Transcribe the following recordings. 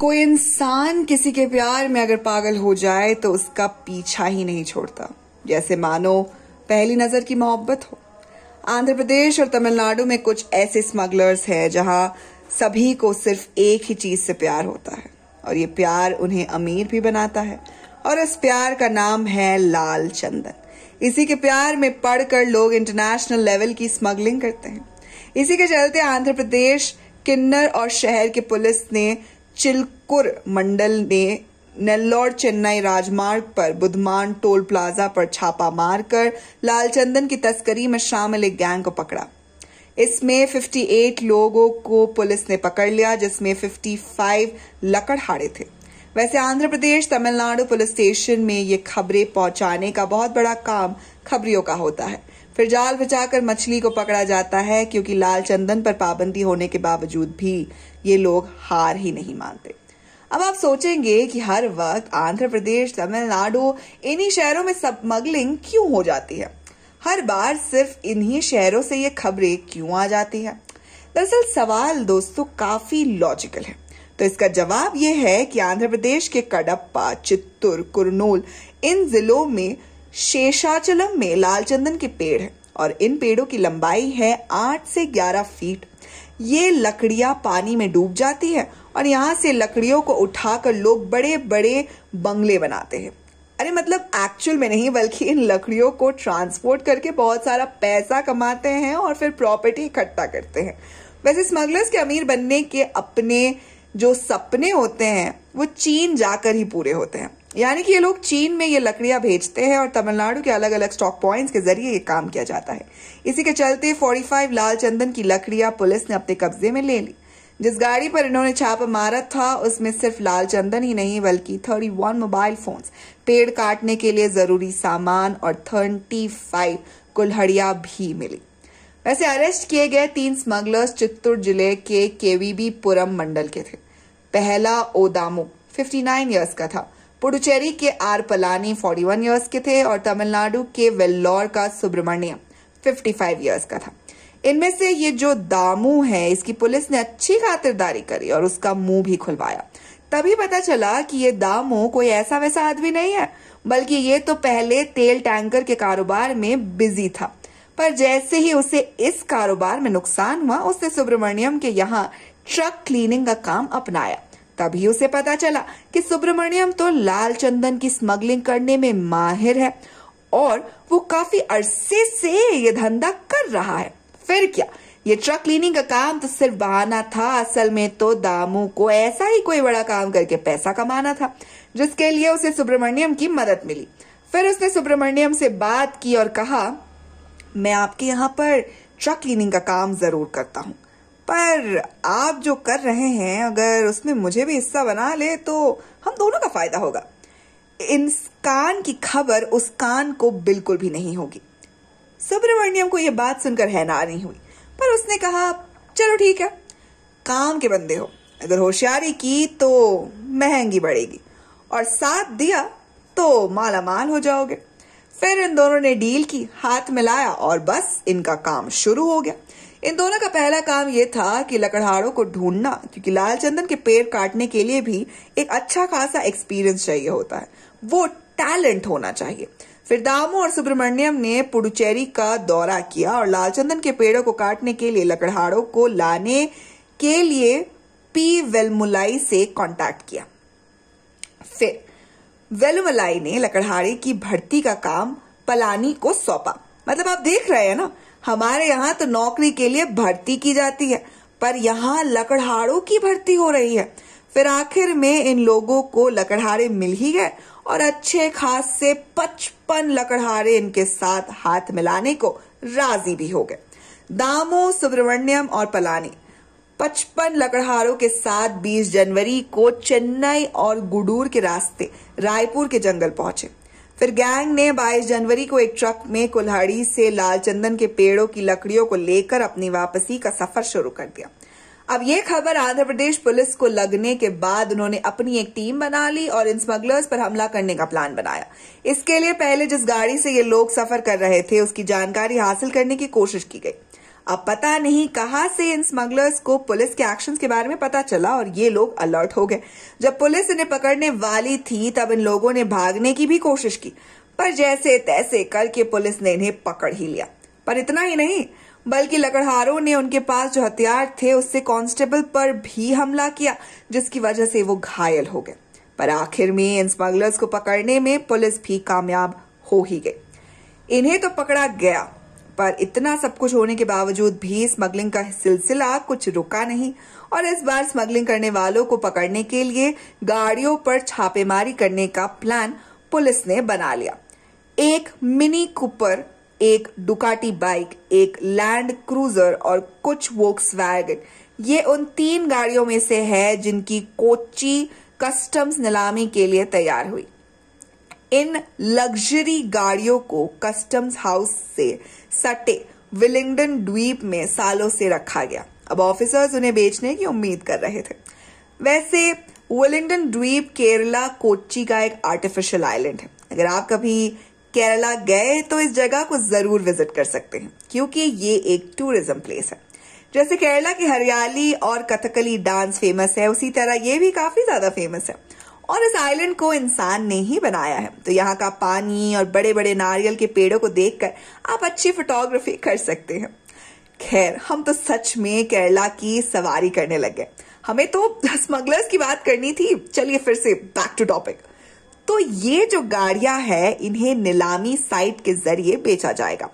कोई इंसान किसी के प्यार में अगर पागल हो जाए तो उसका पीछा ही नहीं छोड़ता, जैसे मानो पहली नजर की मोहब्बत हो। आंध्र प्रदेश और तमिलनाडु में कुछ ऐसे स्मगलर्स हैं जहां सभी को सिर्फ एक ही चीज से प्यार होता है और ये प्यार उन्हें अमीर भी बनाता है और इस प्यार का नाम है लाल चंदन। इसी के प्यार में पड़कर लोग इंटरनेशनल लेवल की स्मगलिंग करते हैं। इसी के चलते आंध्र प्रदेश किन्नर और शहर की पुलिस ने चिलकुर मंडल ने नेल्लोर चेन्नई राजमार्ग पर बुधमान टोल प्लाजा पर छापा मारकर लालचंदन की तस्करी में शामिल एक गैंग को पकड़ा। इसमें 58 लोगों को पुलिस ने पकड़ लिया, जिसमें 55 लकड़हारे थे। वैसे आंध्र प्रदेश तमिलनाडु पुलिस स्टेशन में ये खबरें पहुंचाने का बहुत बड़ा काम खबरियों का होता है। फिर जाल बिछाकर मछली को पकड़ा जाता है, क्योंकि लाल चंदन पर पाबंदी होने के बावजूद भी ये लोग हार ही नहीं मानते। अब आप सोचेंगे कि हर वक्त आंध्र प्रदेश तमिलनाडु इन्हीं शहरों में स्मगलिंग क्यों हो जाती है? हर बार सिर्फ इन्हीं शहरों से ये खबरें क्यों आ जाती है? दरअसल सवाल दोस्तों काफी लॉजिकल है। तो इसका जवाब यह है कि आंध्र प्रदेश के कडप्पा, चित्तूर, कुर्नूल इन जिलों में शेषाचलम में लालचंदन के पेड़ हैं और इन पेड़ों की लंबाई है 8 से 11 फीट। ये लकड़ियां पानी में डूब जाती है और यहाँ से लकड़ियों को उठाकर लोग बड़े बड़े बंगले बनाते हैं। अरे मतलब एक्चुअल में नहीं, बल्कि इन लकड़ियों को ट्रांसपोर्ट करके बहुत सारा पैसा कमाते हैं और फिर प्रॉपर्टी इकट्ठा करते हैं। वैसे स्मगलर्स के अमीर बनने के अपने जो सपने होते हैं वो चीन जाकर ही पूरे होते हैं। यानी कि ये लोग चीन में ये लकड़ियां भेजते हैं और तमिलनाडु के अलग अलग स्टॉक पॉइंट्स के जरिए ये काम किया जाता है। इसी के चलते 45 लाल चंदन की लकड़ियां पुलिस ने अपने कब्जे में ले ली। जिस गाड़ी पर इन्होंने छापा मारा था उसमें सिर्फ लाल चंदन ही नहीं बल्कि 31 मोबाइल फोन्स, पेड़ काटने के लिए जरूरी सामान और 35 कुल्हाड़ियां भी मिली। वैसे अरेस्ट किए गए 3 स्मगलर्स चित्तूर जिले के केवीबी पुरम मंडल के थे। पहला ओदामू 59 इयर्स का था, पुडुचेरी के आर पलानी 41 इयर्स के थे और तमिलनाडु के वेल्लोर का सुब्रमण्यम 55 इयर्स का था। इनमें से ये जो दामू है इसकी पुलिस ने अच्छी खातिरदारी करी और उसका मुंह भी खुलवाया। तभी पता चला कि ये दामू कोई ऐसा वैसा आदमी नहीं है, बल्कि ये तो पहले तेल टैंकर के कारोबार में बिजी था। पर जैसे ही उसे इस कारोबार में नुकसान हुआ उसने सुब्रमण्यम के यहाँ ट्रक क्लीनिंग का काम अपनाया। तभी उसे पता चला कि सुब्रमण्यम तो लाल चंदन की स्मगलिंग करने में माहिर है और वो काफी अरसे से ये धंधा कर रहा है। फिर क्या, ये ट्रक क्लीनिंग का काम तो सिर्फ बहाना था। असल में तो दामू को ऐसा ही कोई बड़ा काम करके पैसा कमाना था, जिसके लिए उसे सुब्रमण्यम की मदद मिली। फिर उसने सुब्रमण्यम से बात की और कहा, मैं आपके यहाँ पर ट्रक क्लीनिंग का काम जरूर करता हूँ, पर आप जो कर रहे हैं अगर उसमें मुझे भी हिस्सा बना ले तो हम दोनों का फायदा होगा। इस कान की खबर उस कान को बिल्कुल भी नहीं होगी। सुब्रमण्यम को यह बात सुनकर हैरानी हुई, पर उसने कहा, चलो ठीक है, काम के बंदे हो, अगर होशियारी की तो महंगी बढ़ेगी और साथ दिया तो माला माल हो जाओगे। फिर इन दोनों ने डील की, हाथ मिलाया और बस इनका काम शुरू हो गया। इन दोनों का पहला काम यह था कि लकड़हारों को ढूंढना, क्योंकि लाल चंदन के पेड़ काटने के लिए भी एक अच्छा खासा एक्सपीरियंस चाहिए होता है, वो टैलेंट होना चाहिए। फिर दामू और सुब्रमण्यम ने पुडुचेरी का दौरा किया और लाल चंदन के पेड़ों को काटने के लिए लकड़हारों को लाने के लिए पी वेलमुलाई से कांटेक्ट किया। फिर वेलमुलाई ने लकड़हारे की भर्ती का काम पलानी को सौंपा। मतलब आप देख रहे हैं ना, हमारे यहाँ तो नौकरी के लिए भर्ती की जाती है, पर यहाँ लकड़हारों की भर्ती हो रही है। फिर आखिर में इन लोगों को लकड़हारे मिल ही गए और अच्छे खास से 55 लकड़हारे इनके साथ हाथ मिलाने को राजी भी हो गए। दामू, सुब्रमण्यम और पलानी 55 लकड़हारों के साथ 20 जनवरी को चेन्नई और गुडूर के रास्ते रायपुर के जंगल पहुंचे। फिर गैंग ने 22 जनवरी को एक ट्रक में कुल्हाड़ी से लाल चंदन के पेड़ों की लकड़ियों को लेकर अपनी वापसी का सफर शुरू कर दिया। अब ये खबर आंध्र प्रदेश पुलिस को लगने के बाद उन्होंने अपनी एक टीम बना ली और इन स्मगलर्स पर हमला करने का प्लान बनाया। इसके लिए पहले जिस गाड़ी से ये लोग सफर कर रहे थे उसकी जानकारी हासिल करने की कोशिश की गई। अब पता नहीं कहां से इन स्मगलर्स को पुलिस के एक्शंस के बारे में पता चला और ये लोग अलर्ट हो गए। जब पुलिस इन्हें पकड़ने वाली थी तब इन लोगों ने भागने की भी कोशिश की, पर जैसे तैसे करके पुलिस ने इन्हें पकड़ ही लिया। पर इतना ही नहीं, बल्कि लकड़हारों ने उनके पास जो हथियार थे उससे कांस्टेबल पर भी हमला किया, जिसकी वजह से वो घायल हो गए। पर आखिर में इन स्मगलर्स को पकड़ने में पुलिस भी कामयाब हो ही गई। इन्हें तो पकड़ा गया, पर इतना सब कुछ होने के बावजूद भी स्मगलिंग का सिलसिला कुछ रुका नहीं और इस बार स्मगलिंग करने वालों को पकड़ने के लिए गाड़ियों पर छापेमारी करने का प्लान पुलिस ने बना लिया। एक मिनी कूपर, एक डुकाटी बाइक, एक लैंड क्रूजर और कुछ वोक्सवैगन, ये उन 3 गाड़ियों में से है जिनकी कोच्चि कस्टम्स नीलामी के लिए तैयार हुई। इन लग्जरी गाड़ियों को कस्टम्स हाउस से सटे विलिंगडन द्वीप में सालों से रखा गया। अब ऑफिसर्स उन्हें बेचने की उम्मीद कर रहे थे। वैसे विलिंगडन द्वीप केरला कोच्चि का एक आर्टिफिशियल आइलैंड है। अगर आप कभी केरला गए तो इस जगह को जरूर विजिट कर सकते हैं, क्योंकि ये एक टूरिज्म प्लेस है। जैसे केरला की हरियाली और कथकली डांस फेमस है, उसी तरह ये भी काफी ज्यादा फेमस है और इस आइलैंड को इंसान ने ही बनाया है। तो यहाँ का पानी और बड़े बड़े नारियल के पेड़ों को देखकर आप अच्छी फोटोग्राफी कर सकते हैं। खैर, हम तो सच में केरला की सवारी करने लग गए। हमें तो स्मगलर्स की बात करनी थी। चलिए फिर से बैक टू टॉपिक। तो ये जो गाड़ियां हैं, इन्हें नीलामी साइट के जरिए बेचा जाएगा।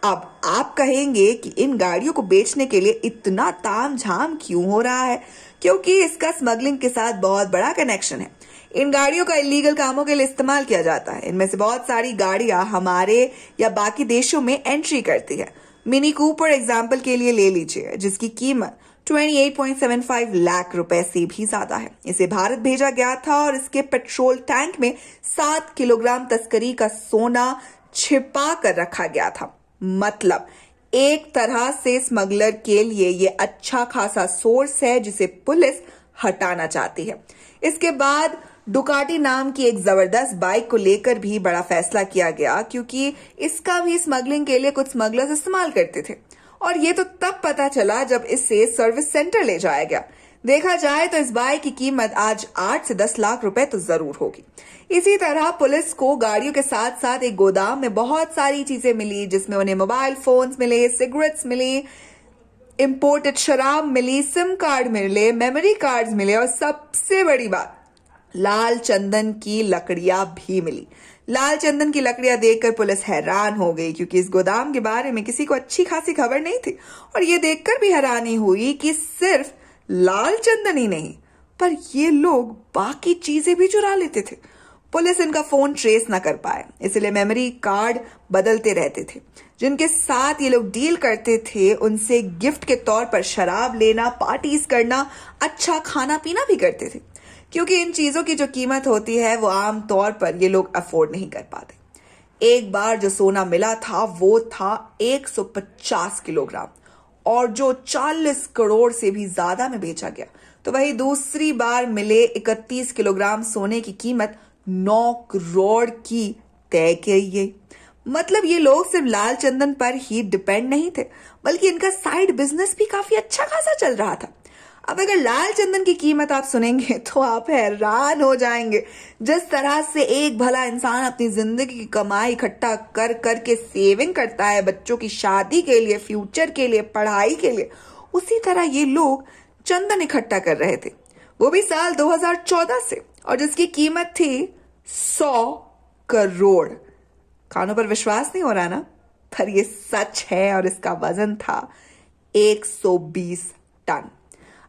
अब आप कहेंगे कि इन गाड़ियों को बेचने के लिए इतना तामझाम क्यों हो रहा है? क्योंकि इसका स्मगलिंग के साथ बहुत बड़ा कनेक्शन है। इन गाड़ियों का इलीगल कामों के लिए इस्तेमाल किया जाता है। इनमें से बहुत सारी गाड़ियां हमारे या बाकी देशों में एंट्री करती है। मिनी कूपर एग्जाम्पल के लिए ले लीजिए, जिसकी कीमत 28.75 लाख रुपए से भी ज्यादा है। इसे भारत भेजा गया था और इसके पेट्रोल टैंक में 7 किलोग्राम तस्करी का सोना छिपा कर रखा गया था। मतलब एक तरह से स्मगलर के लिए ये अच्छा खासा सोर्स है जिसे पुलिस हटाना चाहती है। इसके बाद डुकाटी नाम की एक जबरदस्त बाइक को लेकर भी बड़ा फैसला किया गया, क्योंकि इसका भी स्मगलिंग के लिए कुछ स्मगलर्स इस्तेमाल करते थे और ये तो तब पता चला जब इसे सर्विस सेंटर ले जाया गया। देखा जाए तो इस बाइक की कीमत आज 8 से 10 लाख रुपए तो जरूर होगी। इसी तरह पुलिस को गाड़ियों के साथ साथ एक गोदाम में बहुत सारी चीजें मिली, जिसमें उन्हें मोबाइल फोन्स मिले, सिगरेट्स मिली, इंपोर्टेड शराब मिली, सिम कार्ड मिले, मेमोरी कार्ड्स मिले और सबसे बड़ी बात, लाल चंदन की लकड़ियां भी मिली। लाल चंदन की लकड़ियां देखकर पुलिस हैरान हो गई, क्योंकि इस गोदाम के बारे में किसी को अच्छी खासी खबर नहीं थी और ये देखकर भी हैरानी हुई कि सिर्फ लाल चंदन ही नहीं, पर ये लोग बाकी चीजें भी चुरा लेते थे। पुलिस इनका फोन ट्रेस न कर पाए, इसलिए मेमोरी कार्ड बदलते रहते थे। जिनके साथ ये लोग डील करते थे उनसे गिफ्ट के तौर पर शराब लेना, पार्टीज करना, अच्छा खाना पीना भी करते थे, क्योंकि इन चीजों की जो कीमत होती है वो आम तौर पर ये लोग अफोर्ड नहीं कर पाते। एक बार जो सोना मिला था वो था 150 किलोग्राम और जो 40 करोड़ से भी ज्यादा में बेचा गया। तो वही दूसरी बार मिले 31 किलोग्राम सोने की कीमत 9 करोड़ की तय की गई। मतलब ये लोग सिर्फ लाल चंदन पर ही डिपेंड नहीं थे, बल्कि इनका साइड बिजनेस भी काफी अच्छा खासा चल रहा था। अब अगर लाल चंदन की कीमत आप सुनेंगे तो आप हैरान हो जाएंगे। जिस तरह से एक भला इंसान अपनी जिंदगी की कमाई इकट्ठा कर करके सेविंग करता है बच्चों की शादी के लिए, फ्यूचर के लिए, पढ़ाई के लिए, उसी तरह ये लोग चंदन इकट्ठा कर रहे थे, वो भी साल 2014 से, और जिसकी कीमत थी 100 करोड़। कानों पर विश्वास नहीं हो रहा ना, पर ये सच है और इसका वजन था 120 टन।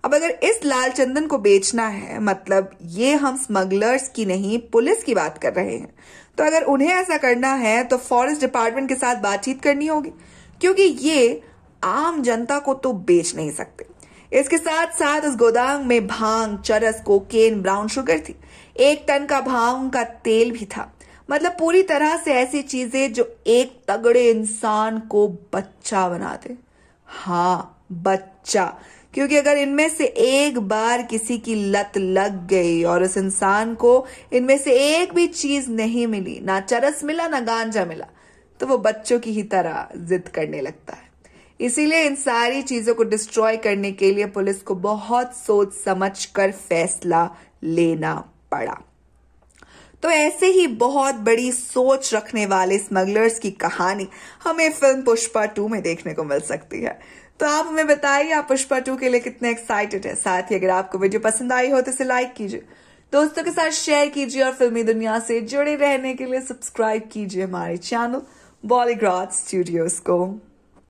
अब अगर इस लाल चंदन को बेचना है, मतलब ये हम स्मगलर्स की नहीं पुलिस की बात कर रहे हैं, तो अगर उन्हें ऐसा करना है तो फॉरेस्ट डिपार्टमेंट के साथ बातचीत करनी होगी, क्योंकि ये आम जनता को तो बेच नहीं सकते। इसके साथ साथ उस गोदाम में भांग, चरस, कोकेन, ब्राउन शुगर थी। 1 टन का भांग का तेल भी था। मतलब पूरी तरह से ऐसी चीजें जो एक तगड़े इंसान को बच्चा बना दे। हाँ, बच्चा, क्योंकि अगर इनमें से एक बार किसी की लत लग गई और उस इंसान को इनमें से एक भी चीज नहीं मिली, ना चरस मिला ना गांजा मिला, तो वो बच्चों की ही तरह जिद करने लगता है। इसीलिए इन सारी चीजों को डिस्ट्रॉय करने के लिए पुलिस को बहुत सोच समझ कर फैसला लेना पड़ा। तो ऐसे ही बहुत बड़ी सोच रखने वाले स्मगलर्स की कहानी हमें फिल्म पुष्पा 2 में देखने को मिल सकती है। तो आप हमें बताइए, आप पुष्पा 2 के लिए कितने एक्साइटेड है। साथ ही अगर आपको वीडियो पसंद आई हो तो इसे लाइक कीजिए, दोस्तों के साथ शेयर कीजिए और फिल्मी दुनिया से जुड़े रहने के लिए सब्सक्राइब कीजिए हमारे चैनल बॉलीग्राड स्टूडियोज को।